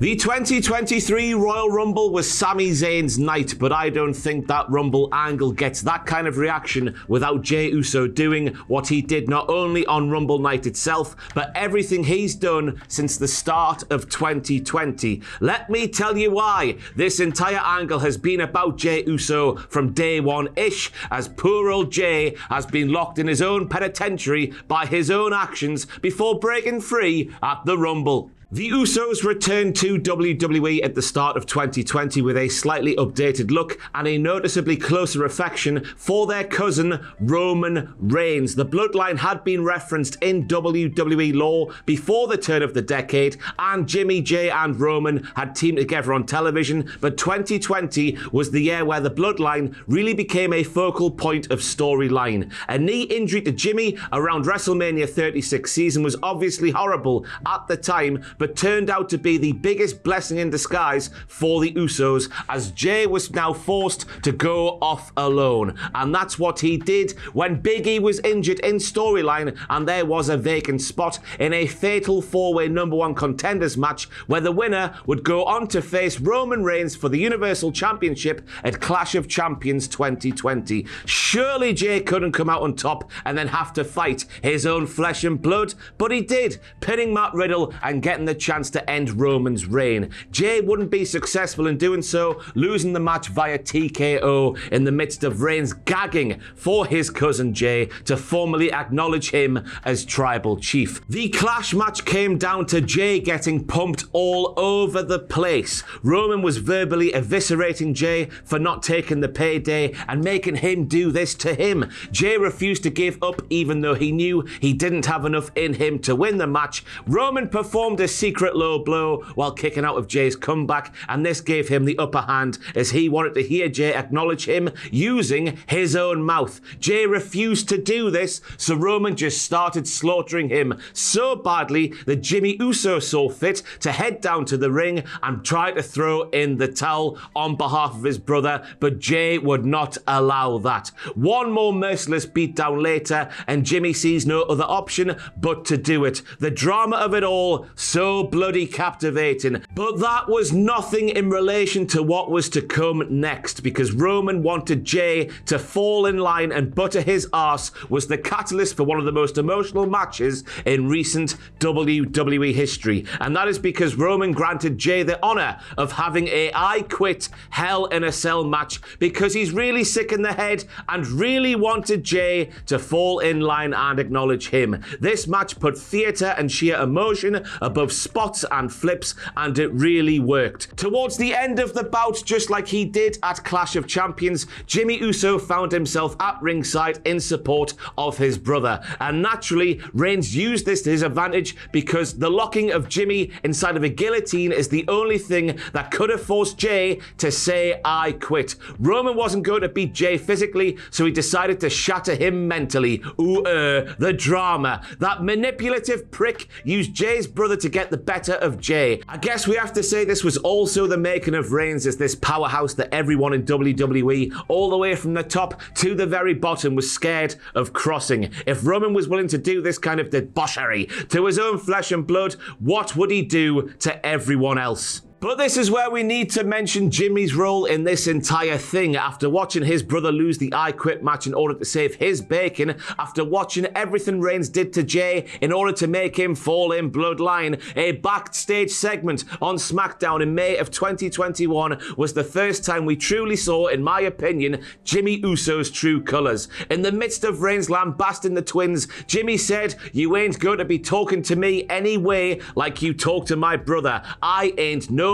The 2023 Royal Rumble was Sami Zayn's night, but I don't think that Rumble angle gets that kind of reaction without Jey Uso doing what he did not only on Rumble night itself, but everything he's done since the start of 2020. Let me tell you why. This entire angle has been about Jey Uso from day one-ish, as poor old Jey has been locked in his own penitentiary by his own actions before breaking free at the Rumble. The Usos returned to WWE at the start of 2020 with a slightly updated look and a noticeably closer affection for their cousin Roman Reigns. The bloodline had been referenced in WWE lore before the turn of the decade, and Jimmy, Jey and Roman had teamed together on television, but 2020 was the year where the bloodline really became a focal point of storyline. A knee injury to Jimmy around WrestleMania 36 season was obviously horrible at the time, but turned out to be the biggest blessing in disguise for the Usos, as Jey was now forced to go off alone. And that's what he did when Big E was injured in storyline and there was a vacant spot in a fatal four-way number one contenders match where the winner would go on to face Roman Reigns for the Universal Championship at Clash of Champions 2020. Surely Jey couldn't come out on top and then have to fight his own flesh and blood, but he did, pinning Matt Riddle and getting the chance to end Roman's reign. Jey wouldn't be successful in doing so, losing the match via TKO in the midst of Reigns gagging for his cousin Jey to formally acknowledge him as tribal chief. The Clash match came down to Jey getting pumped all over the place. Roman was verbally eviscerating Jey for not taking the payday and making him do this to him. Jey refused to give up even though he knew he didn't have enough in him to win the match. Roman performed a secret low blow while kicking out of Jey's comeback, and this gave him the upper hand as he wanted to hear Jey acknowledge him using his own mouth. Jey refused to do this, so Roman just started slaughtering him so badly that Jimmy Uso saw fit to head down to the ring and try to throw in the towel on behalf of his brother, but Jey would not allow that. One more merciless beatdown later, and Jimmy sees no other option but to do it. The drama of it all, so bloody captivating. But that was nothing in relation to what was to come next, because Roman wanted Jey to fall in line, and butter his arse was the catalyst for one of the most emotional matches in recent WWE history. And that is because Roman granted Jey the honor of having a I Quit Hell in a Cell match because he's really sick in the head and really wanted Jey to fall in line and acknowledge him. This match put theatre and sheer emotion above spots and flips, and it really worked. Towards the end of the bout, just like he did at Clash of Champions, Jimmy Uso found himself at ringside in support of his brother, and naturally Reigns used this to his advantage because the locking of Jimmy inside of a guillotine is the only thing that could have forced Jey to say I quit. Roman wasn't going to beat Jey physically, so he decided to shatter him mentally. The drama. That manipulative prick used Jey's brother to get the better of Jey. I guess we have to say this was also the making of Reigns as this powerhouse that everyone in WWE, all the way from the top to the very bottom, was scared of crossing. If Roman was willing to do this kind of debauchery to his own flesh and blood, what would he do to everyone else? But this is where we need to mention Jimmy's role in this entire thing. After watching his brother lose the I Quit match in order to save his bacon, after watching everything Reigns did to Jey in order to make him fall in bloodline, a backstage segment on SmackDown in May of 2021 was the first time we truly saw, in my opinion, Jimmy Uso's true colours. In the midst of Reigns lambasting the twins, Jimmy said, "You ain't going to be talking to me anyway like you talk to my brother. I ain't nobody's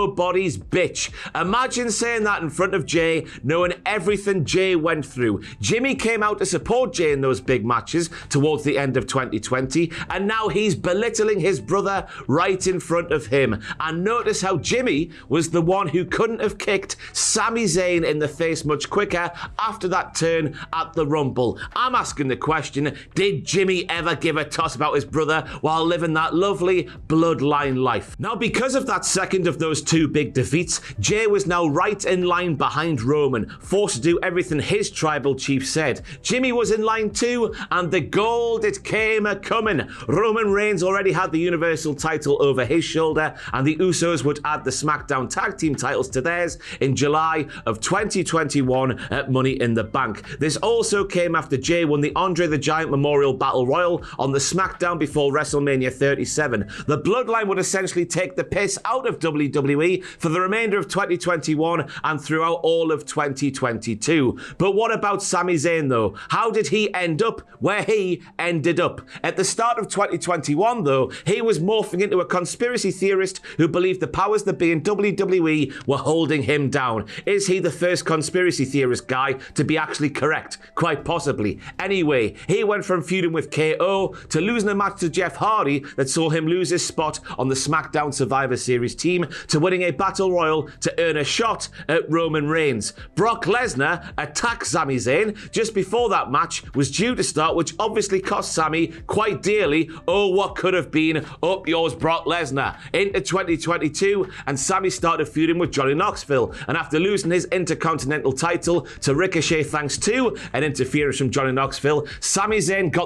bitch." Imagine saying that in front of Jey, knowing everything Jey went through. Jimmy came out to support Jey in those big matches towards the end of 2020, and now he's belittling his brother right in front of him. And notice how Jimmy was the one who couldn't have kicked Sami Zayn in the face much quicker after that turn at the Rumble. I'm asking the question, did Jimmy ever give a toss about his brother while living that lovely bloodline life? Now, because of that second of those two big defeats, Jey was now right in line behind Roman, forced to do everything his tribal chief said. Jimmy was in line too, and the gold, it came a-coming. Roman Reigns already had the Universal title over his shoulder, and the Usos would add the SmackDown tag team titles to theirs in July of 2021 at Money in the Bank. This also came after Jey won the Andre the Giant Memorial Battle Royal on the SmackDown before WrestleMania 37. The Bloodline would essentially take the piss out of WWE for the remainder of 2021 and throughout all of 2022. But what about Sami Zayn though? How did he end up where he ended up? At the start of 2021 though, he was morphing into a conspiracy theorist who believed the powers that be in WWE were holding him down. Is he the first conspiracy theorist guy to be actually correct? Quite possibly. Anyway, he went from feuding with KO to losing a match to Jeff Hardy that saw him lose his spot on the SmackDown Survivor Series team to winning a Battle Royal to earn a shot at Roman Reigns. Brock Lesnar attacked Sami Zayn just before that match was due to start, which obviously cost Sami quite dearly. Oh, what could have been. Up yours, Brock Lesnar. Into 2022, and Sami started feuding with Johnny Knoxville, and after losing his Intercontinental title to Ricochet thanks to an interference from Johnny Knoxville, Sami Zayn got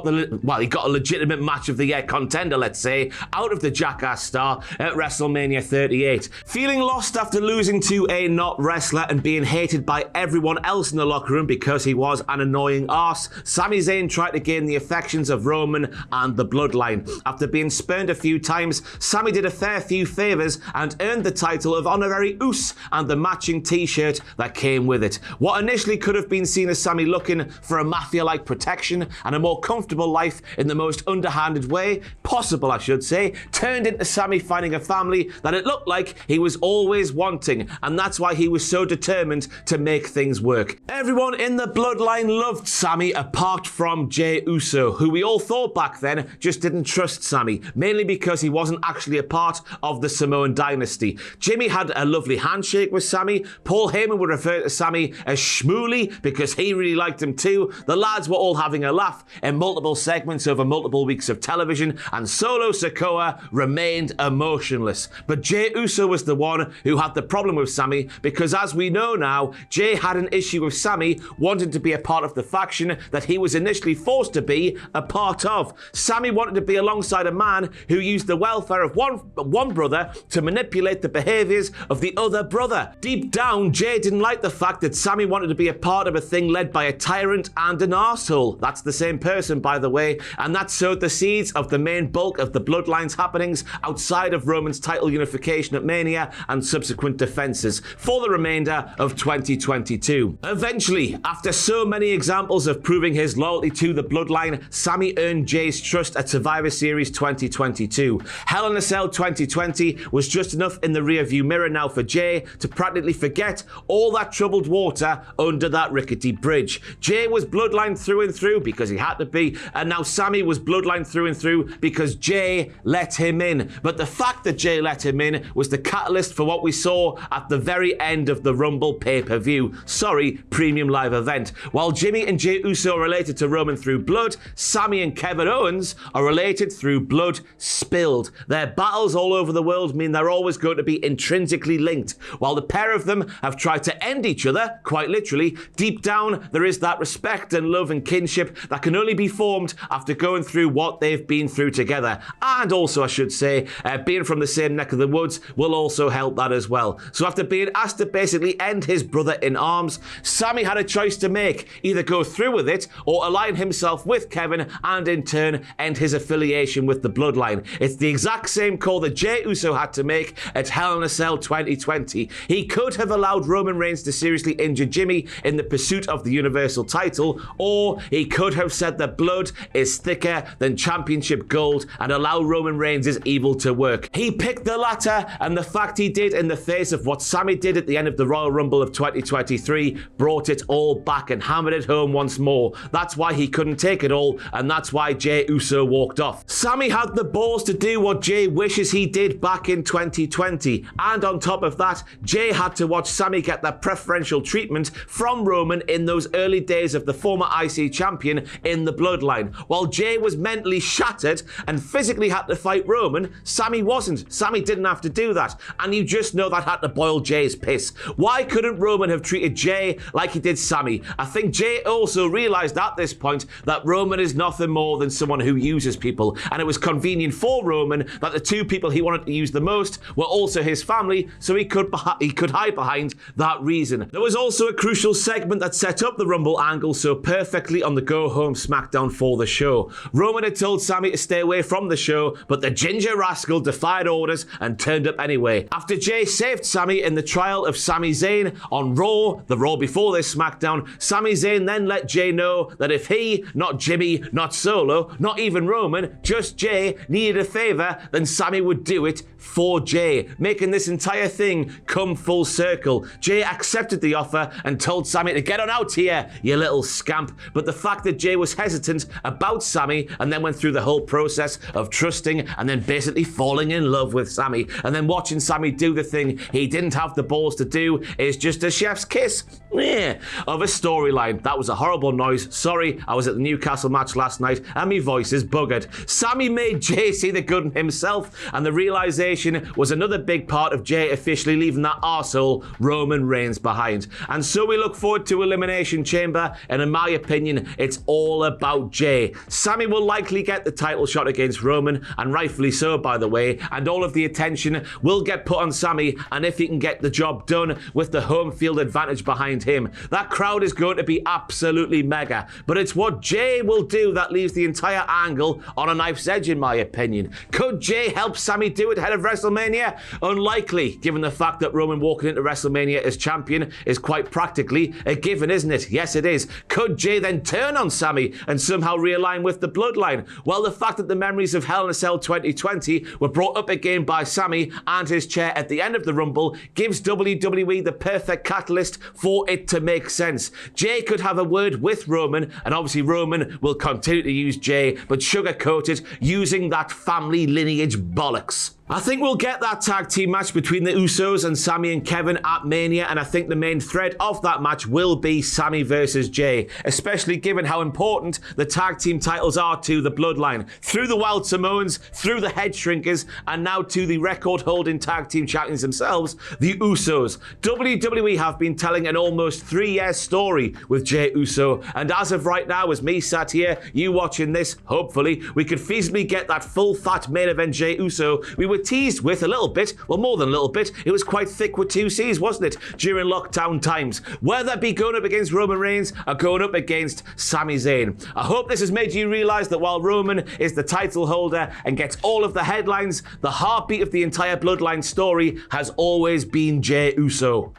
he got a legitimate match of the year contender, let's say, out of the Jackass star at WrestleMania 38. Feeling lost after losing to a not wrestler and being hated by everyone else in the locker room because he was an annoying arse, Sami Zayn tried to gain the affections of Roman and the Bloodline. After being spurned a few times, Sami did a fair few favours and earned the title of Honorary Us and the matching t-shirt that came with it. What initially could have been seen as Sami looking for a mafia-like protection and a more comfortable life in the most underhanded way possible, I should say, turned into Sami finding a family that it looked like he was always wanting, and that's why he was so determined to make things work. Everyone in the Bloodline loved Sami apart from Jey Uso, who we all thought back then just didn't trust Sami, mainly because he wasn't actually a part of the Samoan dynasty. Jimmy had a lovely handshake with Sami. Paul Heyman would refer to Sami as Schmooly because he really liked him too. The lads were all having a laugh in multiple segments over multiple weeks of television, and Solo Sikoa remained emotionless. But Jey Uso was the one who had the problem with Sami because, as we know now, Jey had an issue with Sami wanting to be a part of the faction that he was initially forced to be a part of. Sami wanted to be alongside a man who used the welfare of one brother to manipulate the behaviours of the other brother. Deep down, Jey didn't like the fact that Sami wanted to be a part of a thing led by a tyrant and an arsehole. That's the same person, by the way, and that sowed the seeds of the main bulk of the Bloodline's happenings outside of Roman's title unification at Mania and subsequent defences for the remainder of 2022. Eventually, after so many examples of proving his loyalty to the Bloodline, Sami earned Jey's trust at Survivor Series 2022. Hell in a Cell 2020 was just enough in the rearview mirror now for Jey to practically forget all that troubled water under that rickety bridge. Jey was Bloodline through and through because he had to be, and now Sami was Bloodline through and through because Jey let him in. But the fact that Jey let him in was the catalyst for what we saw at the very end of the Rumble pay-per-view. Sorry, premium live event. While Jimmy and Jey Uso are related to Roman through blood, Sami and Kevin Owens are related through blood spilled. Their battles all over the world mean they're always going to be intrinsically linked. While the pair of them have tried to end each other, quite literally, deep down there is that respect and love and kinship that can only be formed after going through what they've been through together. And also, I should say, being from the same neck of the woods will also help that as well. So after being asked to basically end his brother in arms, Sami had a choice to make: either go through with it or align himself with Kevin and in turn end his affiliation with the Bloodline. It's the exact same call that Jey Uso had to make at Hell in a Cell 2020. He could have allowed Roman Reigns to seriously injure Jimmy in the pursuit of the Universal title, or he could have said that blood is thicker than championship gold and allow Roman Reigns' evil to work. He picked the latter, and the fact he did in the face of what Sami did at the end of the Royal Rumble of 2023 brought it all back and hammered it home once more. That's why he couldn't take it all, and that's why Jey Uso walked off. Sami had the balls to do what Jey wishes he did back in 2020, and on top of that, Jey had to watch Sami get that preferential treatment from Roman in those early days of the former IC champion in the Bloodline. While Jey was mentally shattered and physically had to fight Roman, Sami wasn't. Sami didn't have to do that, and you just know that had to boil Jey's piss. Why couldn't Roman have treated Jey like he did Sami? I think Jey also realised at this point that Roman is nothing more than someone who uses people, and it was convenient for Roman that the two people he wanted to use the most were also his family, so he could hide behind that reason. There was also a crucial segment that set up the Rumble angle so perfectly on the go-home SmackDown for the show. Roman had told Sami to stay away from the show, but the ginger rascal defied orders and turned up anyway. After Jey saved Sami in the trial of Sami Zayn on Raw, the Raw before this SmackDown, Sami Zayn then let Jey know that if he, not Jimmy, not Solo, not even Roman, just Jey, needed a favour, then Sami would do it for Jey, making this entire thing come full circle. Jey accepted the offer and told Sami to get on out here, you little scamp. But the fact that Jey was hesitant about Sami and then went through the whole process of trusting and then basically falling in love with Sami and then watching Sami do the thing he didn't have the balls to do is just a chef's kiss of a storyline. That was a horrible noise. Sorry, I was at the Newcastle match last night and my voice is buggered. Sami made Jey see the good in himself, and the realisation was another big part of Jey officially leaving that arsehole Roman Reigns behind. And so we look forward to Elimination Chamber, and in my opinion, it's all about Jey. Sami will likely get the title shot against Roman, and rightfully so, by the way, and all of the attention will get put on Sami, and if he can get the job done with the home field advantage behind him, that crowd is going to be absolutely mega. But it's what Jey will do that leaves the entire angle on a knife's edge, in my opinion. Could Jey help Sami do it ahead of WrestleMania? Unlikely, given the fact that Roman walking into WrestleMania as champion is quite practically a given, isn't it? Yes, it is. Could Jey then turn on Sami and somehow realign with the bloodline? Well, the fact that the memories of Hell in a Cell 2020 were brought up again by Sami and his chair at the end of the Rumble gives WWE the perfect catalyst for it to make sense. Jey could have a word with Roman, and obviously Roman will continue to use Jey, but sugarcoat it using that family lineage bollocks. I think we'll get that tag team match between the Usos and Sami and Kevin at Mania, and I think the main thread of that match will be Sami versus Jey, especially given how important the tag team titles are to the bloodline. Through the Wild Samoans, through the Head Shrinkers, and now to the record-holding tag team champions themselves, the Usos. WWE have been telling an almost 3-year story with Jey Uso, and as of right now, as me sat here, you watching this, hopefully, we could feasibly get that full-fat main event Jey Uso we were teased with a little bit, well, more than a little bit. It was quite thick with 2 C's, wasn't it, during lockdown times? Whether that be going up against Roman Reigns or going up against Sami Zayn. I hope this has made you realise that while Roman is the title holder and gets all of the headlines, the heartbeat of the entire bloodline story has always been Jey Uso.